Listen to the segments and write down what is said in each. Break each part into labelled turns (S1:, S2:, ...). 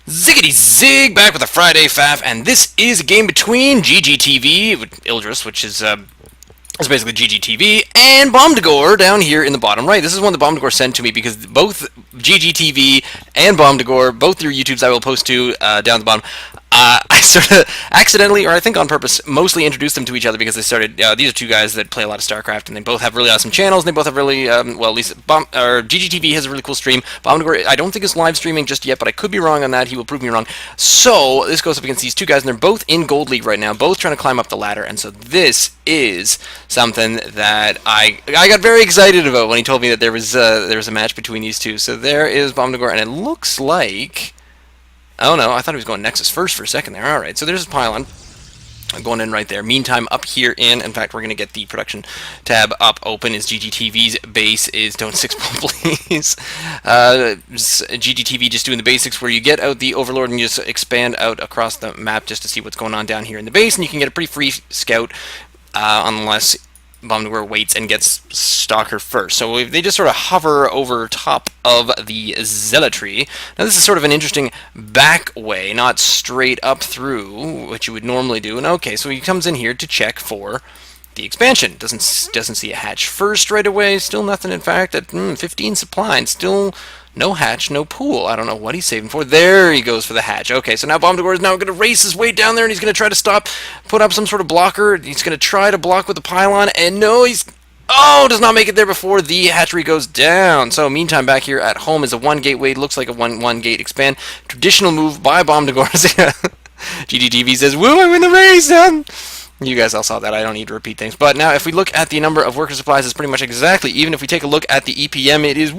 S1: Ziggity Zig back with a Friday Faff, and this is a game between GGTV, with Ildris, which is basically GGTV, and bomdagor down here in the bottom right. This is one that bomdagor sent to me because both GGTV and bomdagor, both their YouTubes I will post to down the bottom. I sort of accidentally, or I think on purpose, mostly introduced them to each other because they started. These are two guys that play a lot of StarCraft, and they both have really awesome channels. And they both have really, well, at least GGTV has a really cool stream. bomdagor, I don't think is live streaming just yet, but I could be wrong on that. He will prove me wrong. So this goes up against these two guys, and they're both in Gold League right now, both trying to climb up the ladder. And so this is something that I got very excited about when he told me that there was a match between these two. So there is bomdagor, and it looks like. Oh no, I thought he was going Nexus first for a second there. Alright, so there's his pylon going in right there. Meantime, up here in fact, we're going to get the production tab up open. Is GGTV's base is, don't 6-pull please. GGTV just doing the basics where you get out the Overlord and you just expand out across the map just to see what's going on down here in the base, and you can get a pretty free scout unless bomdagor waits and gets Stalker first. So they just sort of hover over top of the zealotry. Now this is sort of an interesting back way, not straight up through, which you would normally do. And okay, so he comes in here to check for the expansion. Doesn't see a hatch first right away. Still nothing, in fact, at 15 supply, and still no hatch, no pool. I don't know what he's saving for. There he goes for the hatch. Okay, so now bomdagor is now going to race his way down there, and he's going to try to stop, put up some sort of blocker. He's going to try to block with the pylon, and no, he's... Oh, does not make it there before the hatchery goes down. So meantime, back here at home is a one gateway. Looks like a one gate expand. Traditional move by bomdagor. GGTV says, "Woo, I win the race, son!" You guys all saw that. I don't need to repeat things. But now, if we look at the number of worker supplies, it's pretty much exactly. Even if we take a look at the EPM, it is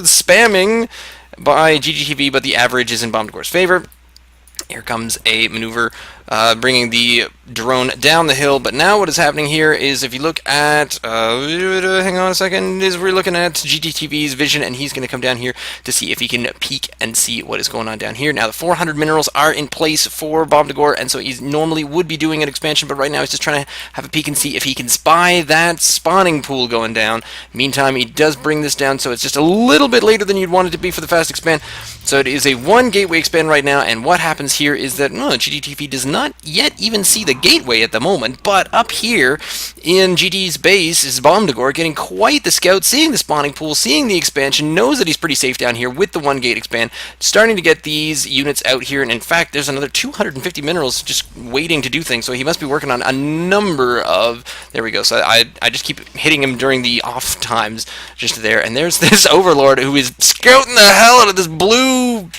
S1: spamming by GGTV, but the average is in bomdagor's favor. Here comes a maneuver bringing the drone down the hill. But now what is happening here is, if you look at, hang on a second, is we're looking at GGTV's vision, and he's going to come down here to see if he can peek and see what is going on down here. Now the 400 minerals are in place for bomdagor, and so he normally would be doing an expansion, but right now he's just trying to have a peek and see if he can spy that spawning pool going down. Meantime, he does bring this down, so it's just a little bit later than you'd want it to be for the fast expand. So it is a one gateway expand right now, and what happens here is that GGTV does not yet even see the gateway at the moment, but up here in GD's base is bomdagor getting quite the scout, seeing the spawning pool, seeing the expansion, knows that he's pretty safe down here with the one gate expand, starting to get these units out here, and in fact there's another 250 minerals just waiting to do things, so he must be working on a number of, there we go, so I just keep hitting him during the off times just there, and there's this overlord who is scouting the hell out of this blue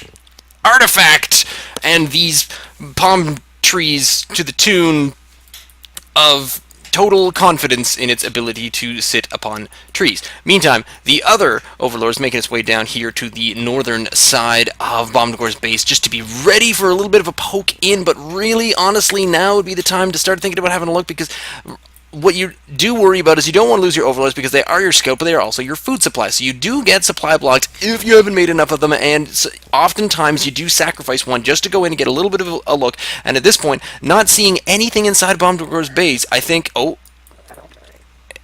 S1: artifact and these palm trees to the tune of total confidence in its ability to sit upon trees. Meantime, the other overlord is making its way down here to the northern side of bomdagor's base just to be ready for a little bit of a poke in, but really, honestly, now would be the time to start thinking about having a look, because what you do worry about is you don't want to lose your overlords because they are your scout, but they are also your food supply. So you do get supply blocked if you haven't made enough of them, and oftentimes you do sacrifice one just to go in and get a little bit of a look. And at this point, not seeing anything inside bomdagor's base, I think,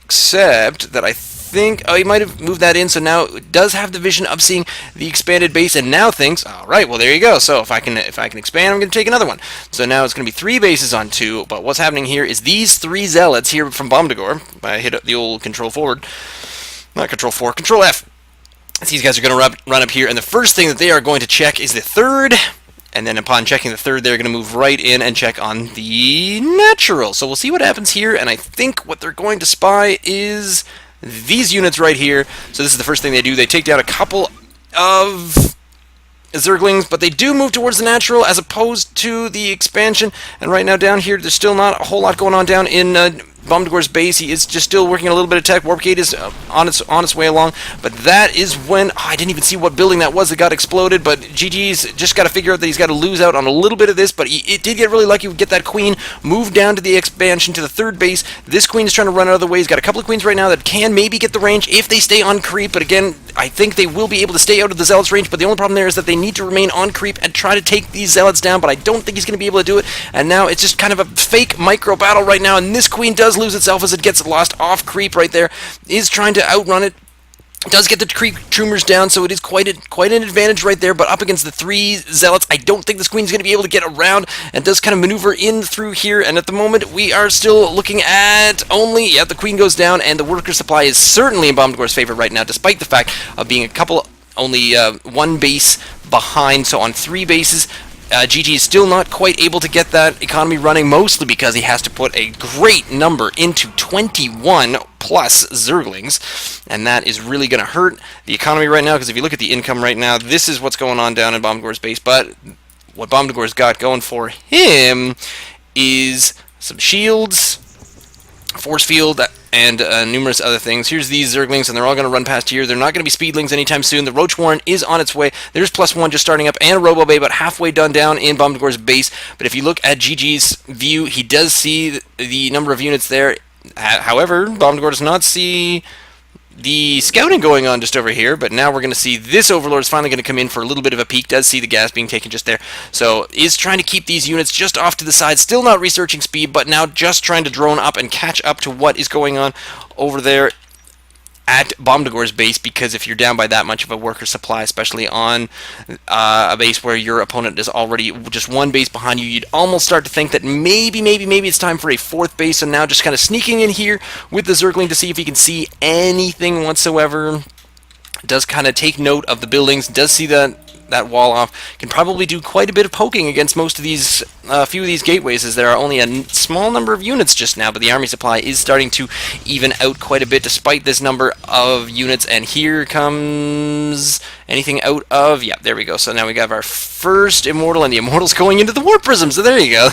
S1: except that I think, he might have moved that in, so now it does have the vision of seeing the expanded base, and now thinks, all right, well, there you go. So if I can expand, I'm going to take another one. So now it's going to be 3 bases on 2, but what's happening here is these 3 zealots here from bomdagor, I hit the old control forward, not control 4, control F. These guys are going to run up here, and the first thing that they are going to check is the third, and then upon checking the third, they're going to move right in and check on the natural. So we'll see what happens here, and I think what they're going to spy is these units right here. So this is the first thing they do. They take down a couple of zerglings, but they do move towards the natural as opposed to the expansion. And right now down here, there's still not a whole lot going on down in bomdagor's base. He is just still working a little bit of tech. Warp gate is on its way along, but that is when I didn't even see what building that was that got exploded. But GG's just got to figure out that he's got to lose out on a little bit of this. But it did get really lucky. We get that queen move down to the expansion to the third base. This queen is trying to run out of the way. He's got a couple of queens right now that can maybe get the range if they stay on creep. But again, I think they will be able to stay out of the zealots range. But the only problem there is that they need to remain on creep and try to take these zealots down. But I don't think he's going to be able to do it. And now it's just kind of a fake micro battle right now. And this queen does lose itself as it gets lost off creep right there. Is trying to outrun it. Does get the Troomers down, so it is quite an advantage right there, but up against the 3 Zealots, I don't think this Queen's going to be able to get around, and does kind of maneuver in through here, and at the moment, we are still looking at only, yeah, the Queen goes down, and the worker supply is certainly in bomdagor's favor right now, despite the fact of being only one base behind, so on 3 bases, GG is still not quite able to get that economy running, mostly because he has to put a great number into 21 plus Zerglings, and that is really going to hurt the economy right now, because if you look at the income right now, this is what's going on down in bomdagor's base, but what bomdagor's got going for him is some shields, force field, and numerous other things. Here's these Zerglings, and they're all going to run past here. They're not going to be Speedlings anytime soon. The Roach Warren is on its way. There's +1 just starting up, and a Robo Bay about halfway done down in bomdagor's base. But if you look at GG's view, he does see the number of units there. However, bomdagor does not see the scouting going on just over here, but now we're going to see this Overlord is finally going to come in for a little bit of a peek, does see the gas being taken just there, so is trying to keep these units just off to the side, still not researching speed, but now just trying to drone up and catch up to what is going on over there at bomdagor's base, because if you're down by that much of a worker supply, especially on a base where your opponent is already just one base behind you, you'd almost start to think that maybe it's time for a 4th base, and now just kind of sneaking in here with the Zergling to see if he can see anything whatsoever. Does kind of take note of the buildings, does see that wall off, can probably do quite a bit of poking against most of these, few of these gateways, as there are only a small number of units just now, but the army supply is starting to even out quite a bit despite this number of units, and here comes anything out of, yeah, there we go, so now we got our first Immortal, and the Immortal's going into the War Prism, so there you go.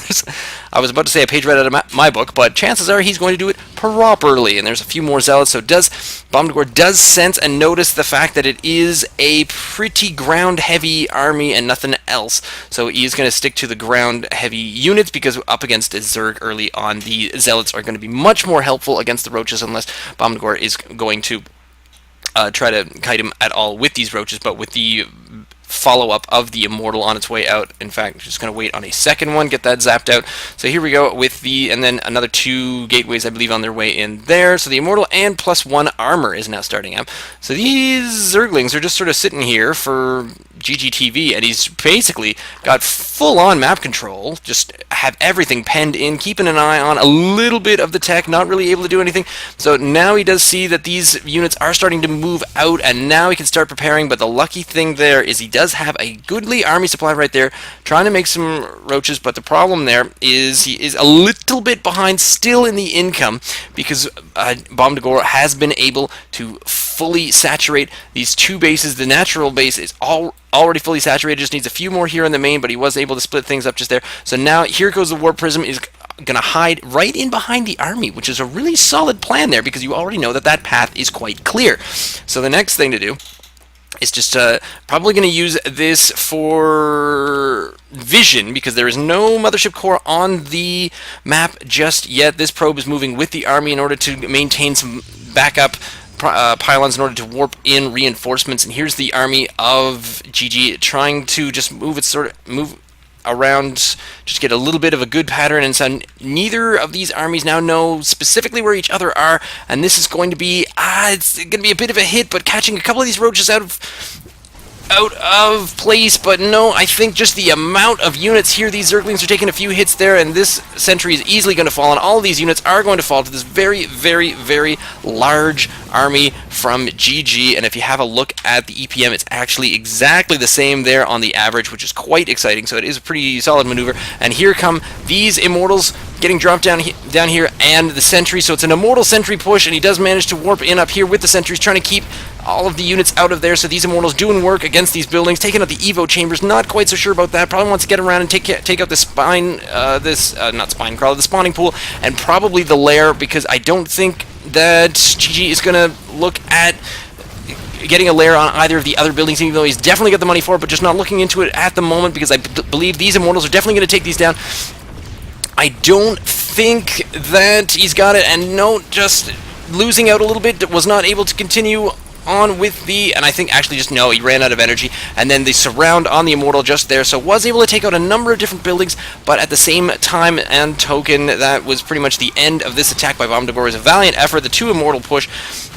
S1: I was about to say a page right out of my book, but chances are he's going to do it properly, and there's a few more Zealots, so bomdagor does sense and notice the fact that it is a pretty ground-heavy army and nothing else, so he is going to stick to the ground-heavy units, because up against a Zerg early on, the Zealots are going to be much more helpful against the Roaches, unless bomdagor is going to try to kite him at all with these Roaches, but with the follow-up of the Immortal on its way out. In fact, just going to wait on a second one, get that zapped out. So here we go with and then another 2 gateways, I believe, on their way in there. So the Immortal and +1 armor is now starting up. So these Zerglings are just sort of sitting here for GGTV, and he's basically got full-on map control, just have everything penned in, keeping an eye on a little bit of the tech, not really able to do anything. So now he does see that these units are starting to move out, and now he can start preparing, but the lucky thing there is he does have a goodly army supply right there, trying to make some Roaches, but the problem there is he is a little bit behind still in the income, because bomdagor has been able to fully saturate these 2 bases. The natural base is already fully saturated, just needs a few more here in the main, but he was able to split things up just there. So now here goes the War Prism, is going to hide right in behind the army, which is a really solid plan there, because you already know that path is quite clear. So the next thing to do is just probably going to use this for vision, because there is no mothership core on the map just yet. This probe is moving with the army in order to maintain some backup pylons in order to warp in reinforcements, and here's the army of GG trying to just move around, just get a little bit of a good pattern, and so neither of these armies now know specifically where each other are, and this is going to be it's going to be a bit of a hit, but catching a couple of these Roaches out of place, but no, I think just the amount of units here, these Zerglings are taking a few hits there, and this sentry is easily going to fall, and all of these units are going to fall to this very, very, very large army from GG, and if you have a look at the EPM, it's actually exactly the same there on the average, which is quite exciting, so it is a pretty solid maneuver, and here come these Immortals getting dropped down here, and the sentry, so it's an Immortal sentry push, and he does manage to warp in up here with the sentries, trying to keep all of the units out of there, so these Immortals doing work against these buildings, taking out the Evo chambers, not quite so sure about that, probably wants to get around and take out the spine, not spine crawler, the spawning pool, and probably the lair, because I don't think that GG is going to look at getting a lair on either of the other buildings, even though he's definitely got the money for it, but just not looking into it at the moment, because I believe these Immortals are definitely going to take these down. I don't think that he's got it, and no, just losing out a little bit, was not able to continue on with the, and I think actually just no, he ran out of energy, and then the surround on the Immortal just there, so was able to take out a number of different buildings, but at the same time and token, that was pretty much the end of this attack by bomdagor. It was a valiant effort. The 2 Immortal push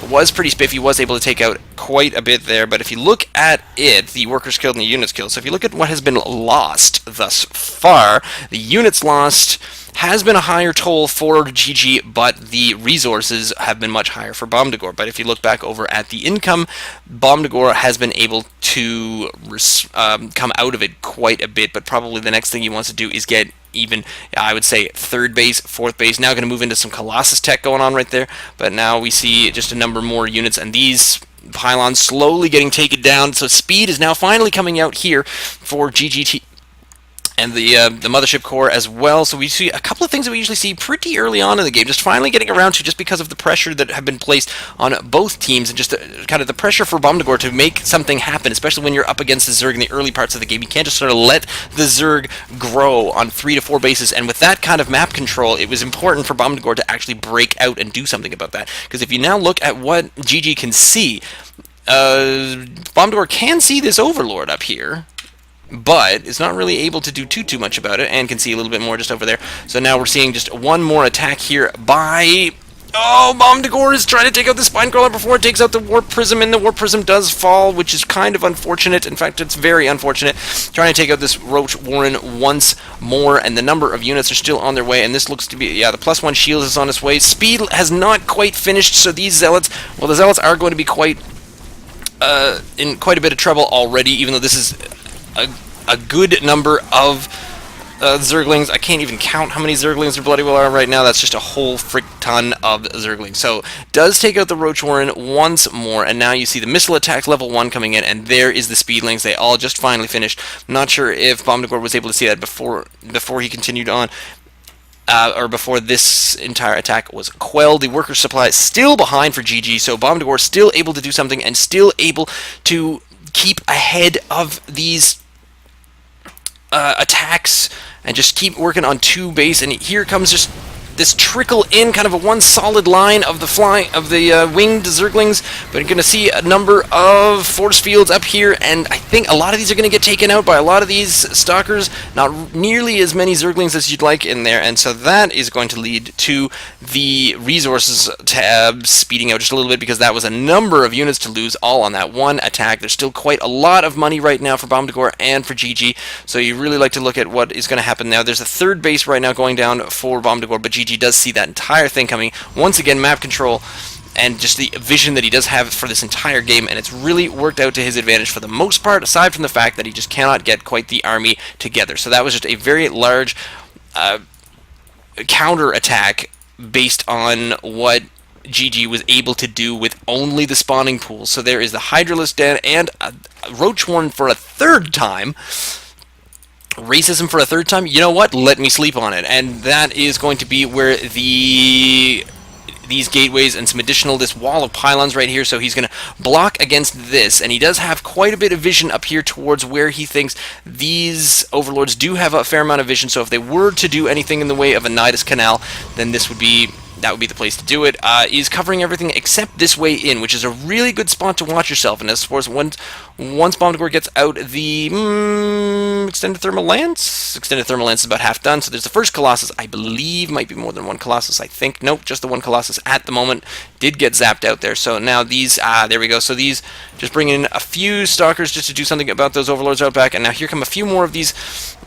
S1: was pretty spiffy, was able to take out quite a bit there, but if you look at it, the workers killed and the units killed, so if you look at what has been lost thus far, the units lost has been a higher toll for GG, but the resources have been much higher for bomdagor. But if you look back over at the income, bomdagor has been able to come out of it quite a bit, but probably the next thing he wants to do is get even, I would say, 3rd base, 4th base. Now going to move into some Colossus tech going on right there, but now we see just a number more units, and these pylons slowly getting taken down, so speed is now finally coming out here for GGT and the Mothership Core as well. So we see a couple of things that we usually see pretty early on in the game, just finally getting around to, just because of the pressure that have been placed on both teams, and just kind of the pressure for bomdagor to make something happen, especially when you're up against the Zerg in the early parts of the game. You can't just sort of let the Zerg grow on 3 to 4 bases, and with that kind of map control, it was important for bomdagor to actually break out and do something about that. Because if you now look at what GG can see, bomdagor can see this Overlord up here, but is not really able to do too much about it, and can see a little bit more just over there. So now we're seeing just one more attack here by... Oh, bomdagor is trying to take out the Spine Crawler before it takes out the Warp Prism, and the Warp Prism does fall, which is kind of unfortunate. In fact, it's very unfortunate. Trying to take out this Roach Warren once more, and the number of units are still on their way, and this looks to be, yeah, the +1 shield is on its way. Speed has not quite finished, so these Zealots, well, the Zealots are going to be quite in quite a bit of trouble already, even though this is a good number of Zerglings. I can't even count how many Zerglings there bloody well are right now. That's just a whole frick ton of Zerglings. So, does take out the Roach Warren once more, and now you see the missile attack level 1 coming in, and there is the Speedlings. They all just finally finished. Not sure if bomdagor was able to see that before he continued on. Or before this entire attack was quelled. The worker supply is still behind for GG, so bomdagor still able to do something, and still able to keep ahead of these attacks, and just keep working on 2 base. And here comes just this trickle in, kind of a one solid line of the winged Zerglings, but you're going to see a number of force fields up here, and I think a lot of these are going to get taken out by a lot of these Stalkers, not nearly as many Zerglings as you'd like in there, and so that is going to lead to the resources tab speeding out just a little bit, because that was a number of units to lose all on that one attack. There's still quite a lot of money right now for bomdagor and for GG, so you really like to look at what is going to happen now. There's a 3rd base right now going down for bomdagor, but GG does see that entire thing coming. Once again, map control and just the vision that he does have for this entire game, and it's really worked out to his advantage for the most part, aside from the fact that he just cannot get quite the army together. So that was just a very large counter attack based on what GG was able to do with only the spawning pool. So there is the Hydralisk Den and a Roach Warren for a 3rd time. Racism for a 3rd time? You know what? Let me sleep on it. And that is going to be where these gateways and some additional, this wall of pylons right here, so he's going to block against this, and he does have quite a bit of vision up here towards where he thinks these overlords do have a fair amount of vision, so if they were to do anything in the way of a Nidus Canal, then that would be the place to do it. He's covering everything except this way in, which is a really good spot to watch yourself. And as far as once bomdagor gets out the extended thermal lance is about half done. So there's the first Colossus, I believe, might be more than one Colossus, I think. Nope, just the one Colossus at the moment did get zapped out there. So now these, there we go. So these just bring in a few Stalkers just to do something about those overlords out back. And now here come a few more of these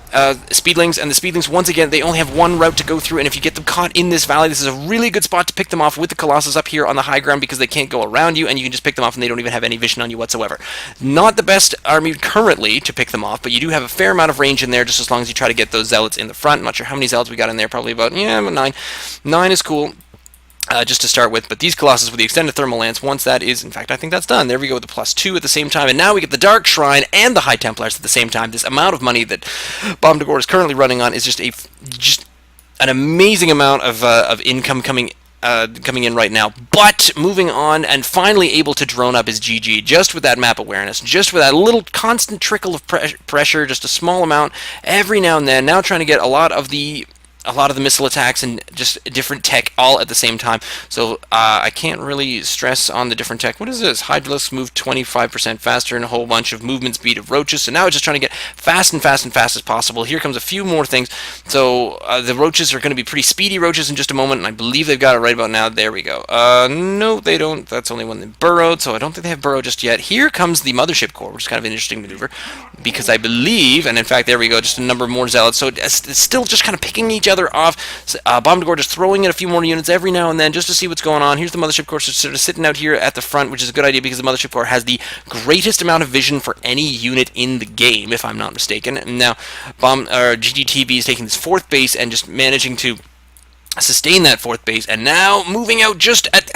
S1: Speedlings, and the Speedlings, once again, they only have one route to go through, and if you get them caught in this valley, this is a really good spot to pick them off with the Colossus up here on the high ground, because they can't go around you, and you can just pick them off, and they don't even have any vision on you whatsoever. Not the best army currently to pick them off, but you do have a fair amount of range in there, just as long as you try to get those Zealots in the front. I'm not sure how many Zealots we got in there, probably about, yeah, 9. 9 is cool. Just to start with, but these Colossus with the extended thermal lance, once that is, in fact, I think that's done. There we go with the +2 at the same time, and now we get the Dark Shrine and the High Templars at the same time. This amount of money that bomdagor is currently running on is just an amazing amount of income coming in right now. But moving on, and finally able to drone up his GG, just with that map awareness, just with that little constant trickle of pressure, just a small amount every now and then. Now trying to get a lot of the a lot of the missile attacks and just different tech all at the same time. So I can't really stress on the different tech. What is this? Hydralisks move 25% faster and a whole bunch of movement speed of roaches. So now it's just trying to get fast and fast and fast as possible. Here comes a few more things. So the roaches are going to be pretty speedy roaches in just a moment, and I believe they've got it right about now. There we go. No, they don't. That's only when they burrowed, so I don't think they have burrow just yet. Here comes the mothership core, which is kind of an interesting maneuver, because I believe, and in fact, there we go, just a number more zealots. So it's still just kind of picking each other off. Bomdagor just throwing in a few more units every now and then just to see what's going on. Here's the mothership core sort of sitting out here at the front, which is a good idea because the mothership core has the greatest amount of vision for any unit in the game, if I'm not mistaken. And now GGTV is taking this fourth base and just managing to sustain that fourth base, and now moving out just at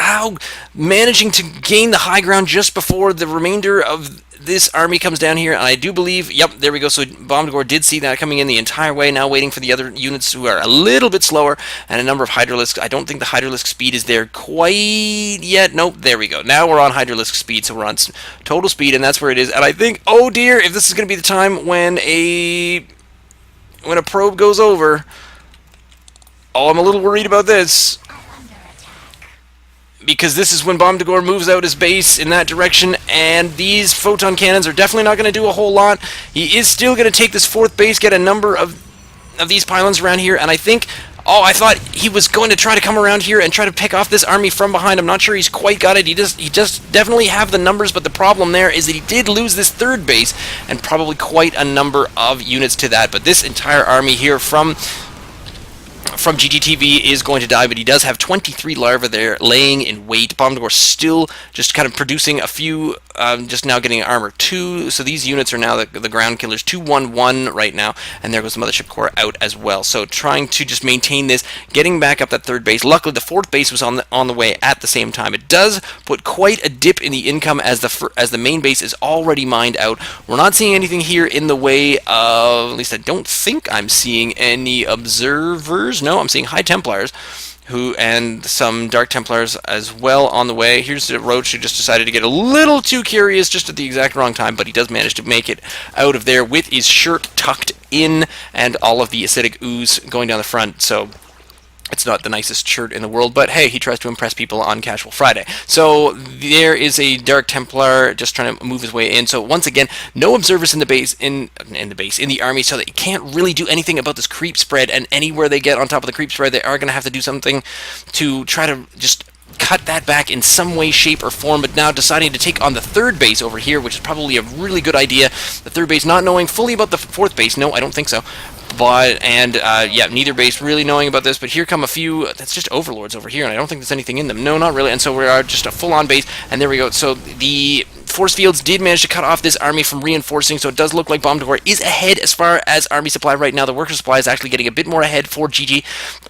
S1: managing to gain the high ground just before the remainder of this army comes down here. And I do believe, yep, there we go. So bomdagor did see that coming in the entire way, now waiting for the other units who are a little bit slower, and a number of hydralisks. I don't think the hydralisk speed is there quite yet. Nope, there we go. Now we're on hydralisk speed, so we're on total speed, and that's where it is. And I think, oh dear, if this is going to be the time when a probe goes over. Oh, I'm a little worried about this, because this is when bomdagor moves out his base in that direction, and these photon cannons are definitely not going to do a whole lot. He is still going to take this fourth base, get a number of these pylons around here, and I think, oh, I thought he was going to try to come around here and try to pick off this army from behind. I'm not sure he's quite got it. He just definitely have the numbers, but the problem there is that he did lose this third base, and probably quite a number of units to that. But this entire army here from GGTV is going to die, but he does have 23 larvae there laying in wait. bomdagor still just kind of producing a few, just now getting armor 2, so these units are now the ground killers 2-1-1 right now, and there goes the mothership core out as well. So trying to just maintain this, getting back up that third base. Luckily the fourth base was on the way at the same time. It does put quite a dip in the income as the main base is already mined out. We're not seeing anything here in the way of, at least I don't think I'm seeing any observers. No, I'm seeing High Templars and some Dark Templars as well on the way. Here's the Roach, who just decided to get a little too curious just at the exact wrong time, but he does manage to make it out of there with his shirt tucked in and all of the acidic ooze going down the front. So it's not the nicest shirt in the world, but hey, he tries to impress people on Casual Friday. So there is a Dark Templar just trying to move his way in. So once again, no observers in the base, in the army, so they can't really do anything about this creep spread. And anywhere they get on top of the creep spread, they are going to have to do something to try to just cut that back in some way, shape, or form. But now deciding to take on the third base over here, which is probably a really good idea. The third base not knowing fully about the fourth base. No, I don't think so. But, and, yeah, neither base really knowing about this, but here come a few, that's just overlords over here, and I don't think there's anything in them. No, not really, and so we are just a full-on base, and there we go. So the force fields did manage to cut off this army from reinforcing, so it does look like bomdagor is ahead as far as army supply right now. The worker supply is actually getting a bit more ahead for GG,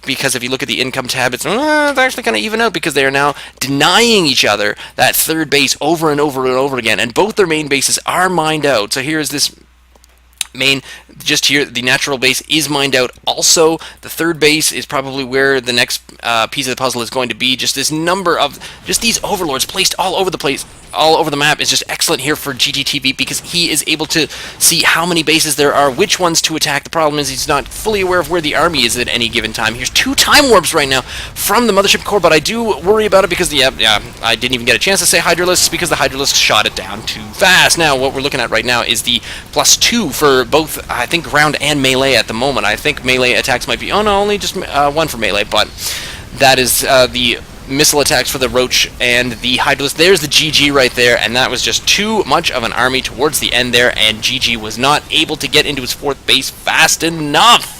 S1: because if you look at the income tab, it's actually kind of even out, because they are now denying each other that third base over and over and over again, and both their main bases are mined out. So here's this main, just here, the natural base is mined out. Also, the third base is probably where the next piece of the puzzle is going to be. Just this number of, just these overlords placed all over the place, all over the map is just excellent here for GGTV, because he is able to see how many bases there are, which ones to attack. The problem is he's not fully aware of where the army is at any given time. Here's 2 time warps right now from the mothership core, but I do worry about it because, yeah, I didn't even get a chance to say hydralisks because the hydralisks shot it down too fast. Now, what we're looking at right now is the +2 for both, I think, ground and melee at the moment. I think melee attacks might be, oh no, only just 1 for melee, but that is the missile attacks for the Roach and the Hydralisk. There's the GG right there, and that was just too much of an army towards the end there, and GG was not able to get into his fourth base fast enough.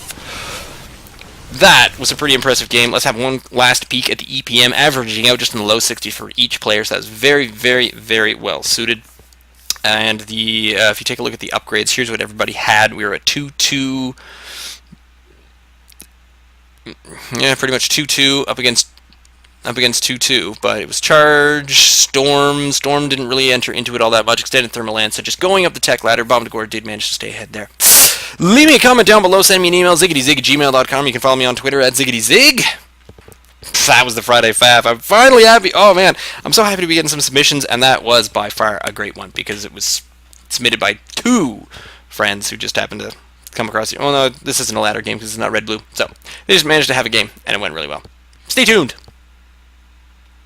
S1: That was a pretty impressive game. Let's have one last peek at the EPM, averaging out just in the low 60s for each player, so that was very, very, very well suited. And the if you take a look at the upgrades, here's what everybody had. We were at 2-2. Yeah, pretty much 2-2 up against 2-2, but it was Charge, Storm. Storm didn't really enter into it all that much. Extended Thermal Lance, so just going up the tech ladder. bomdagor did manage to stay ahead there. Leave me a comment down below. Send me an email, ziggityzig@gmail.com. You can follow me on Twitter at ziggityzig. That was the Friday Faff. I'm finally happy. Oh man, I'm so happy to be getting some submissions, and that was by far a great one because it was submitted by 2 friends who just happened to come across. Oh no, this isn't a ladder game because it's not red blue. So they just managed to have a game, and it went really well. Stay tuned.